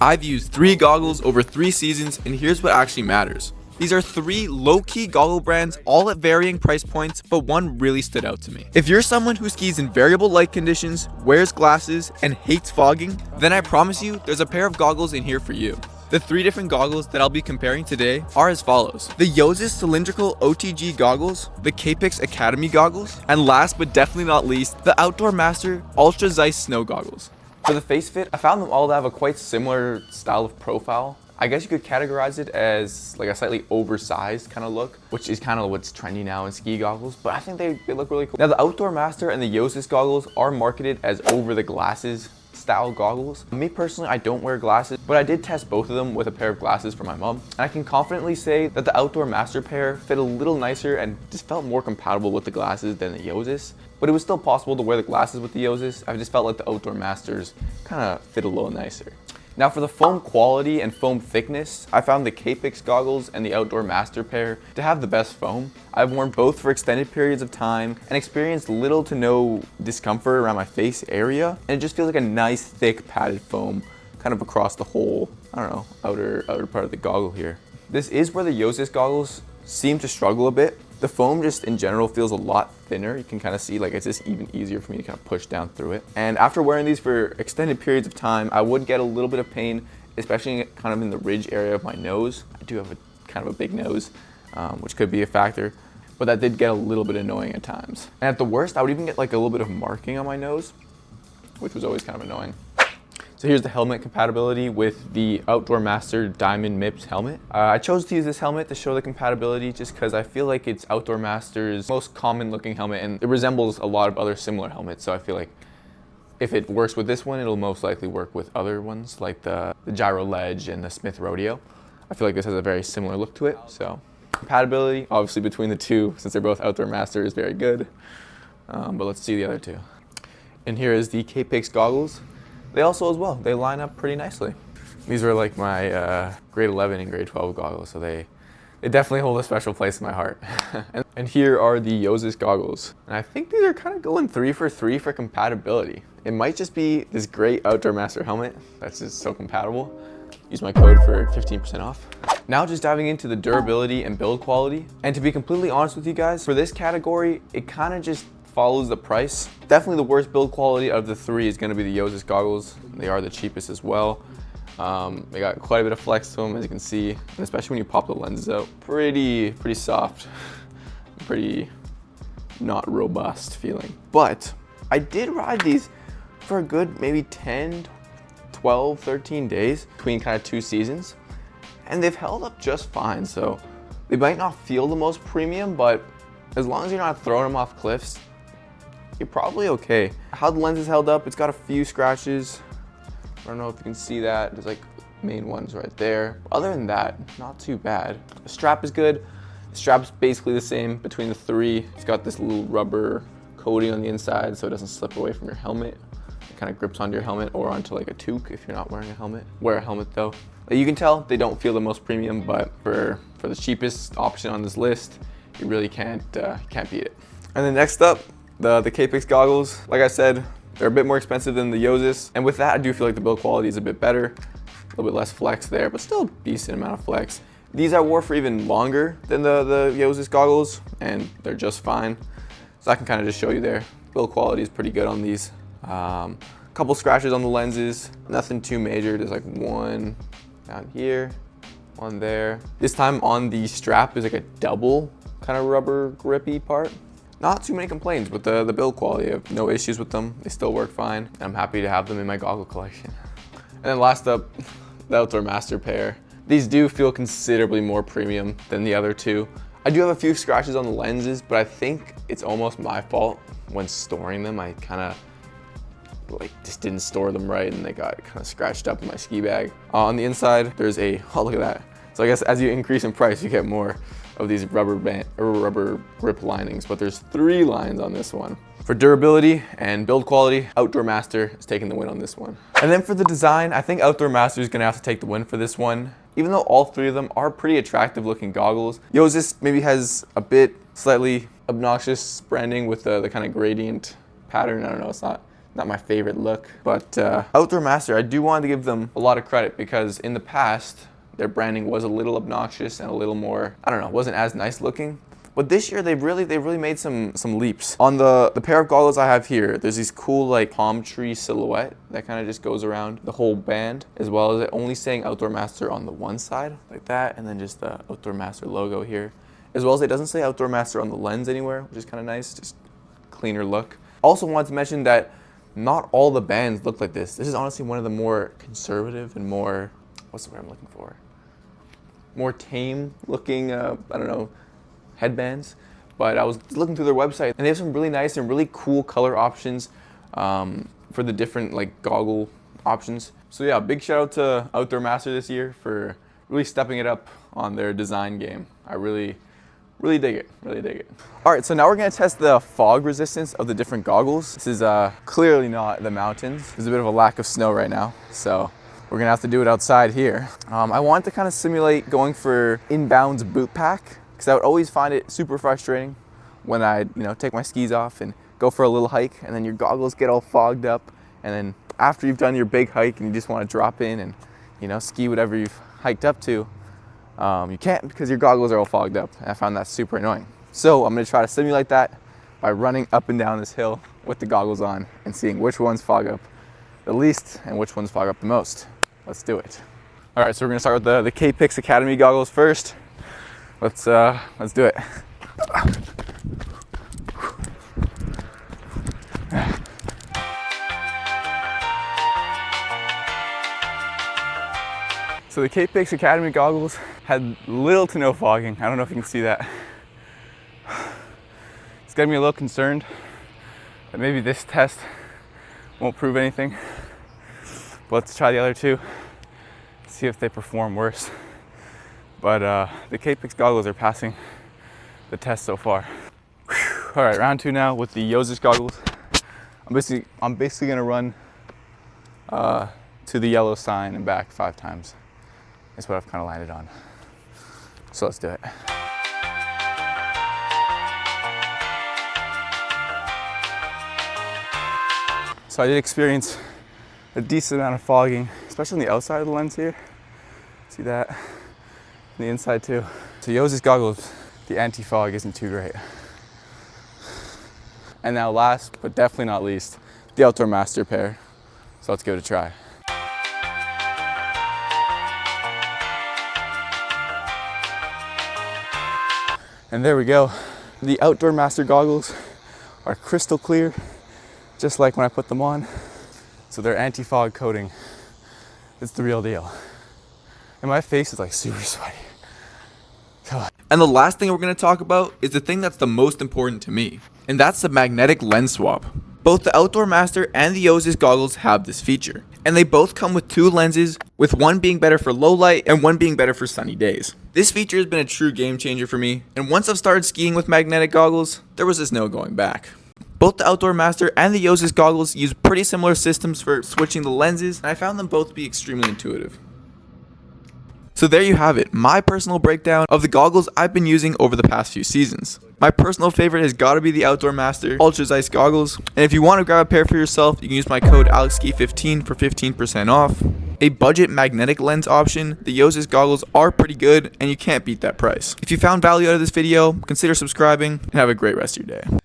I've used 3 goggles over 3 seasons, and here's what actually matters. These are 3 low-key goggle brands, all at varying price points, but one really stood out to me. If you're someone who skis in variable light conditions, wears glasses, and hates fogging, then I promise you there's a pair of goggles in here for you. The 3 different goggles that I'll be comparing today are as follows: the Yosis Cylindrical OTG goggles, the Capix Academy goggles, and last but definitely not least, the Outdoor Master Ultra Zeiss Snow goggles. For the face fit, I found them all to have a quite similar style of profile. I guess you could categorize it as like a slightly oversized kind of look, which is kind of what's trendy now in ski goggles, but I think they look really cool. Now the Outdoor Master and the Yosis goggles are marketed as over the glasses style goggles. Me personally, I don't wear glasses, but I did test both of them with a pair of glasses for my mom, and I can confidently say that the Outdoor Master pair fit a little nicer and just felt more compatible with the glasses than the Yosis. But it was still possible to wear the glasses with the Yosis. I just felt like the Outdoor Masters kind of fit a little nicer. Now for the foam quality and foam thickness, I found the Capix goggles and the Outdoor Master pair to have the best foam. I've worn both for extended periods of time and experienced little to no discomfort around my face area, and it just feels like a nice thick padded foam kind of across the whole, I don't know, outer part of the goggle here. This is where the Yosis goggles seem to struggle a bit. The foam just in general feels a lot thinner. You can kind of see like it's just even easier for me to kind of push down through it. And after wearing these for extended periods of time, I would get a little bit of pain, especially kind of in the ridge area of my nose. I do have a kind of a big nose, which could be a factor, but that did get a little bit annoying at times. And at the worst, I would even get like a little bit of marking on my nose, which was always kind of annoying. So here's the helmet compatibility with the Outdoor Master Diamond MIPS helmet. I chose to use this helmet to show the compatibility just because I feel like it's Outdoor Master's most common looking helmet, and it resembles a lot of other similar helmets. So I feel like if it works with this one, it'll most likely work with other ones like the Gyro Ledge and the Smith Rodeo. I feel like this has a very similar look to it. So compatibility, obviously between the two, since they're both Outdoor Master, is very good. But let's see the other two. And here is the Capix goggles. They also as well, they line up pretty nicely. These were like my grade 11 and grade 12 goggles, so they definitely hold a special place in my heart. And here are the Yosis goggles. And I think these are kind of going 3 for 3 for compatibility. It might just be this great Outdoor Master helmet that's just so compatible. Use my code for 15% off. Now just diving into the durability and build quality. And to be completely honest with you guys, for this category, it kind of just follows the price. Definitely the worst build quality of the 3 is going to be the Yosis goggles. They are the cheapest as well. They got quite a bit of flex to them, as you can see, and especially when you pop the lenses out. Pretty soft, pretty not robust feeling. But I did ride these for a good maybe 10, 12, 13 days between kind of 2 seasons, and they've held up just fine. So they might not feel the most premium, but as long as you're not throwing them off cliffs, you're probably okay. How the lens is held up, it's got a few scratches. I don't know if you can see that. There's like main ones right there. Other than that, not too bad. The strap is good. The strap's basically the same between the 3. It's got this little rubber coating on the inside so it doesn't slip away from your helmet. It kind of grips onto your helmet or onto like a toque if you're not wearing a helmet. Wear a helmet though. You can tell they don't feel the most premium, but for the cheapest option on this list, you really can't beat it. And then next up, the Capix goggles. Like I said, they're a bit more expensive than the Yosis, and with that, I do feel like the build quality is a bit better, a little bit less flex there, but still a decent amount of flex. These I wore for even longer than the Yosis goggles, and they're just fine. So I can kind of just show you there. Build quality is pretty good on these. Couple scratches on the lenses, nothing too major. There's like one down here, one there. This time on the strap is like a double kind of rubber grippy part. Not too many complaints, but the build quality, I have no issues with them. They still work fine, and I'm happy to have them in my goggle collection. And then last up, the Outdoor Master pair. These do feel considerably more premium than the other 2. I do have a few scratches on the lenses, but I think it's almost my fault when storing them. I kind of like just didn't store them right, and they got kind of scratched up in my ski bag. On the inside, there's a, oh look at that. So I guess as you increase in price, you get more of these rubber grip linings, but there's 3 lines on this one. For durability and build quality, Outdoor Master is taking the win on this one. And then for the design, I think Outdoor Master is gonna have to take the win for this one. Even though all 3 of them are pretty attractive looking goggles, Yosis maybe has a bit slightly obnoxious branding with the kind of gradient pattern. I don't know, it's not not my favorite look. But Outdoor Master, I do want to give them a lot of credit because in the past, their branding was a little obnoxious and a little more, I don't know, wasn't as nice looking. But this year they've really made some leaps. On the pair of goggles I have here, there's these cool like palm tree silhouette that kind of just goes around the whole band, as well as it only saying Outdoor Master on the one side like that, and then just the Outdoor Master logo here, as well as it doesn't say Outdoor Master on the lens anywhere, which is kind of nice, just cleaner look. Also wanted to mention that not all the bands look like this. This is honestly one of the more conservative and more, what's the word I'm looking for? More tame looking, I don't know, headbands. But I was looking through their website and they have some really nice and really cool color options for the different like goggle options. So yeah, big shout out to Outdoor Master this year for really stepping it up on their design game. I really dig it, really dig it. All right, so now we're gonna test the fog resistance of the different goggles. This is clearly not the mountains. There's a bit of a lack of snow right now, so we're gonna have to do it outside here. I wanted to kind of simulate going for inbounds boot pack, because I would always find it super frustrating when I, take my skis off and go for a little hike, and then your goggles get all fogged up, and then after you've done your big hike and you just want to drop in and, ski whatever you've hiked up to, you can't because your goggles are all fogged up. And I found that super annoying. So I'm gonna try to simulate that by running up and down this hill with the goggles on and seeing which ones fog up the least and which ones fog up the most. Let's do it. All right, so we're gonna start with the K-Pix Academy goggles first. Let's do it. So the K-Pix Academy goggles had little to no fogging. I don't know if you can see that. It's got me a little concerned that maybe this test won't prove anything. But let's try the other two, see if they perform worse. But the K-Pix goggles are passing the test so far. Whew. All right, round two now with the Yosis goggles. I'm basically gonna run to the yellow sign and back 5 times. That's what I've kind of landed on. So let's do it. So I did experience a decent amount of fogging, especially on the outside of the lens here. See that? On the inside too. So Yosis goggles, the anti-fog isn't too great. And now last, but definitely not least, the Outdoor Master pair. So let's give it a try. And there we go. The Outdoor Master goggles are crystal clear, just like when I put them on. So their anti-fog coating is the real deal. And my face is like super sweaty. God. And the last thing we're going to talk about is the thing that's the most important to me, and that's the magnetic lens swap. Both the Outdoor Master and the Yosis goggles have this feature, and they both come with 2 lenses, with one being better for low light and one being better for sunny days. This feature has been a true game changer for me, and once I've started skiing with magnetic goggles, there was just no going back. Both the Outdoor Master and the Yosis goggles use pretty similar systems for switching the lenses, and I found them both to be extremely intuitive. So there you have it, my personal breakdown of the goggles I've been using over the past few seasons. My personal favorite has got to be the Outdoor Master Ultra Zeiss goggles, and if you want to grab a pair for yourself, you can use my code ALEXSKI15 for 15% off. A budget magnetic lens option, the Yosis goggles are pretty good, and you can't beat that price. If you found value out of this video, consider subscribing, and have a great rest of your day.